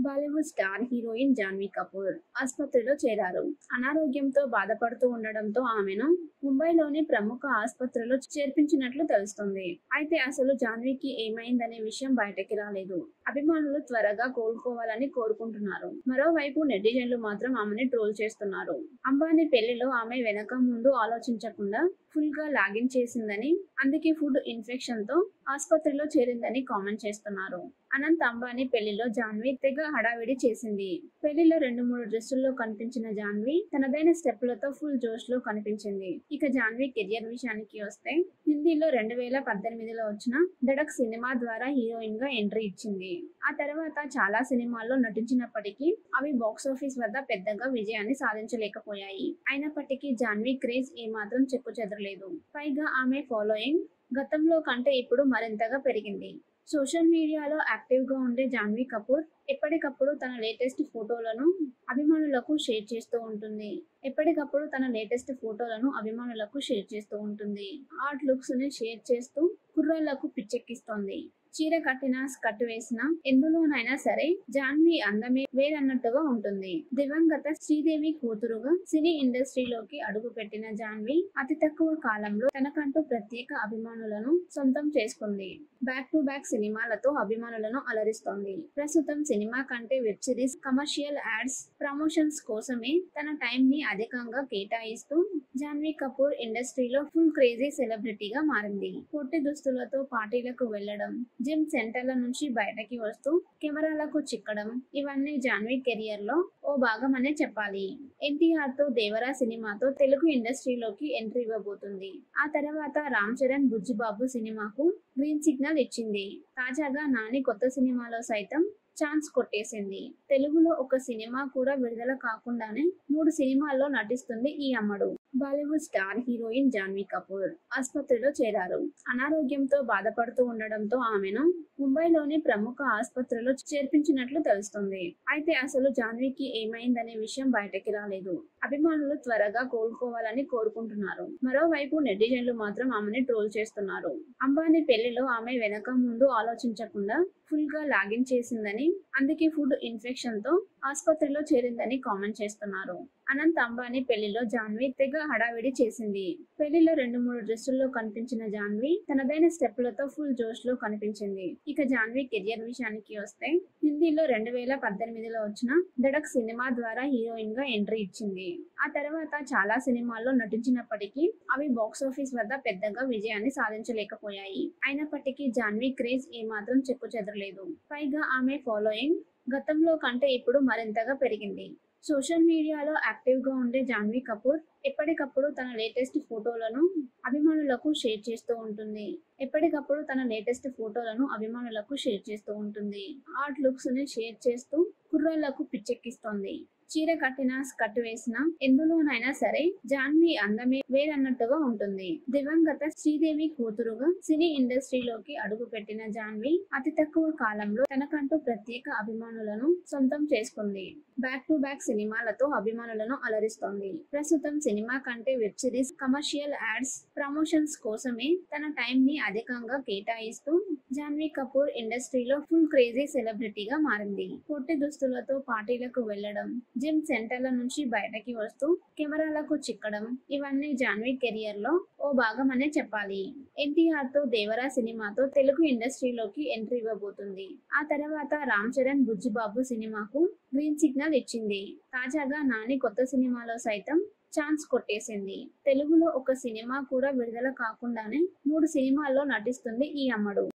Bollywood star heroine Janhvi Kapoor ఆసుపత్రిలో చేరారు. అనారోగ్యంతో బాధపడుతూ ఉండడంతో ఆమెను ముంబైలోని ప్రముఖ ఆసుపత్రిలో చేర్పించినట్లు తెలుస్తోంది. అయితే అసలు జాన్వీకి ఏమైందనే విషయం బయటకి రాలేదు. అభిమానులు త్వరగా కోలుకోవాలని కోరుకుంటున్నారు. మరోవైపు నెటిజన్లు మాత్రం ఆమెని ట్రోల్ చేస్తున్నారు. అంబానీ పెళ్లిలో ఆమె వెనక ముందు ఆలోచించకుండా ఫుల్ గా లాగిన్ చేసిందని, అందుకే ఫుడ్ ఇన్ఫెక్షన్ తో ఆసుపత్రిలో చేరిందని కామెంట్ చేస్తున్నారు. అనంత్ అంబానీ పెళ్లిలో జాన్వీ తెగ హడావిడి చేసింది. పెళ్లిలో 2-3 డ్రెస్సుల్లో కనిపించిన జాన్వీ తనదైన స్టెప్పులతో ఫుల్ జోష్ లో కనిపించింది. ఇక జాన్వీ కెరియర్ విషయానికి వస్తే హిందీలో 2018లో వచ్చిన ధడక్ సినిమా ద్వారా హీరోయిన్ గా ఎంట్రీ ఇచ్చింది. ఆ తర్వాత చాలా సినిమాల్లో నటించినప్పటికీ అవి బాక్సాఫీస్ వద్ద పెద్దగా విజయాన్ని సాధించలేకపోయాయి. అయినప్పటికీ జాన్వీ క్రేజ్ ఏమాత్రం చెక్కుచెదరలేదు. పైగా ఆమె ఫాలోయింగ్ గతంలో కంటే ఇప్పుడు మరింతగా పెరిగింది. సోషల్ మీడియాలో యాక్టివ్ గా ఉండే జాన్వీ కపూర్ ఎప్పటికప్పుడు తన లేటెస్ట్ ఫోటోలను అభిమానులకు షేర్ చేస్తూ ఉంటుంది. ఆర్ట్ లుక్స్ ని షేర్ చేస్తూ కుర్రాళ్లకు పిచ్చెక్కిస్తోంది. చీర కట్టినా స్కర్ట్ వేసినా ఎందులోనైనా సరే జాన్వీ అందమే వేరన్నట్టుగా ఉంటుంది. దివంగత శ్రీదేవి కూతురుగా సినీ ఇండస్ట్రీలోకి అడుగుపెట్టిన జాన్వీ అతి తక్కువ కాలంలో తనకంటూ ప్రత్యేక అభిమానులను సొంతం చేసుకుంది. బ్యాక్ టు బ్యాక్ సినిమాలతో అభిమానులను అలరిస్తోంది. ప్రస్తుతం సినిమా కంటే web series, commercial ads, promotions కోసమే తన టైం ని అధికంగా కేటాయిస్తూ జాన్వీ కపూర్ ఇండస్ట్రీలో ఫుల్ క్రేజీ సెలబ్రిటీగా మారింది. పొట్టి దుస్తులతో పార్టీలకు వెళ్లడం, జిమ్ సెంటర్ల నుంచి బయటకి వస్తూ కెమెరాలకు చిక్కడం ఇవన్నీ జాన్వీ కెరియర్ లో ఓ భాగమనే చెప్పాలి. ఎన్టీఆర్ తో దేవరా సినిమాతో తెలుగు ఇండస్ట్రీలోకి ఎంట్రీ ఇవ్వబోతుంది. ఆ తర్వాత రామ్ చరణ్ బుజ్జిబాబు సినిమాకు గ్రీన్ సిగ్నల్ ఇచ్చింది. తాజాగా నాని కొత్త సినిమాలో సైతం ఛాన్స్ కొట్టేసింది. తెలుగులో ఒక సినిమా కూడా విడుదల కాకుండానే 3 సినిమాల్లో నటిస్తుంది ఈ అమ్మడు. బాలీవుడ్ స్టార్ హీరోయిన్ జాన్వీ కపూర్ ఆసుపత్రిలో చేరారు. అనారోగ్యంతో బాధపడుతూ ఉండడంతో ఆమెను ముంబైలోని ప్రముఖ ఆసుపత్రిలో చేర్పించినట్లు తెలుస్తోంది. అయితే అసలు జాన్వీకి ఏమైందనే విషయం బయటకి రాలేదు. అభిమానులు త్వరగా కోలుకోవాలని కోరుకుంటున్నారు. మరోవైపు నెటిజన్లు మాత్రం ఆమెని ట్రోల్ చేస్తున్నారు. అంబానీ పెళ్లిలో ఆమె వెనక ముందు ఆలోచించకుండా ఫుల్ గా లాగిన్ చేసిందని, అందుకే ఫుడ్ ఇన్ఫెక్షన్ తో ఆసుపత్రిలో చేరిందని కామెంట్ చేస్తున్నారు. అనంత్ అంబానీ పెళ్లిలో జాన్వీ తెగ హడావిడి చేసింది. పెళ్లిలో 2-3 డ్రెస్సుల్లో కనిపించిన జాన్వీ తనదైన స్టెప్పులతో ఫుల్ జోష్ లో కనిపించింది. ఇక జాన్వీ కెరియర్ విషయానికి వస్తే హిందీలో 2018లో వచ్చిన ధడక్ సినిమా ద్వారా హీరోయిన్ గా ఎంట్రీ ఇచ్చింది. ఆ తర్వాత చాలా సినిమాల్లో నటించినప్పటికీ అవి బాక్సాఫీస్ వద్ద పెద్దగా విజయాన్ని సాధించలేకపోయాయి. అయినప్పటికీ జాన్వీ క్రేజ్ ఏమాత్రం చెక్కుచెదరలేదు. పైగా ఆమె ఫాలోయింగ్ గతంలో కంటే ఇప్పుడు మరింతగా పెరిగింది. సోషల్ మీడియాలో యాక్టివ్ గా ఉండే జాన్వీ కపూర్ ఎప్పటికప్పుడు తన లేటెస్ట్ ఫోటోలను అభిమానులకు షేర్ చేస్తూ ఉంటుంది. ఆర్ట్ లుక్స్ ని షేర్ చేస్తూ కుర్రాళ్లకు పిచ్చెక్కిస్తోంది. చీర కట్టినా స్కర్ట్ వేసినా ఎందులోనైనా సరే జాన్వీ అందమే వేరన్నట్టుగా ఉంటుంది. దివంగత శ్రీదేవి కూతురుగా సినీ ఇండస్ట్రీలోకి అడుగుపెట్టిన జాన్వీ అతి తక్కువ కాలంలో తనకంటూ ప్రత్యేక అభిమానులను సొంతం చేసుకుంది. బ్యాక్ టు బ్యాక్ సినిమాలతో అభిమానులను అలరిస్తోంది. ప్రస్తుతం సినిమా కంటే web series, commercial ads, promotions కోసమే తన టైం ని అధికంగా కేటాయిస్తూ జాన్వీ కపూర్ ఇండస్ట్రీలో ఫుల్ క్రేజీ సెలబ్రిటీగా మారింది. పొట్టి దుస్తులతో పార్టీలకు వెళ్లడం, జిమ్ సెంటర్ల నుంచి బయటకి వస్తూ కెమెరాలకు చిక్కడం ఇవన్నీ జాన్వీ కెరియర్ లో ఓ భాగమనే చెప్పాలి. ఎన్టీఆర్ తో దేవరా సినిమాతో తెలుగు ఇండస్ట్రీలోకి ఎంట్రీ ఇవ్వబోతుంది. ఆ తర్వాత రామ్ చరణ్ బుజ్జిబాబు సినిమాకు గ్రీన్ సిగ్నల్ ఇచ్చింది. తాజాగా నాని కొత్త సినిమాలో సైతం ఛాన్స్ కొట్టేసింది. తెలుగులో ఒక సినిమా కూడా విడుదల కాకుండానే 3 సినిమాల్లో నటిస్తుంది ఈ అమ్మడు.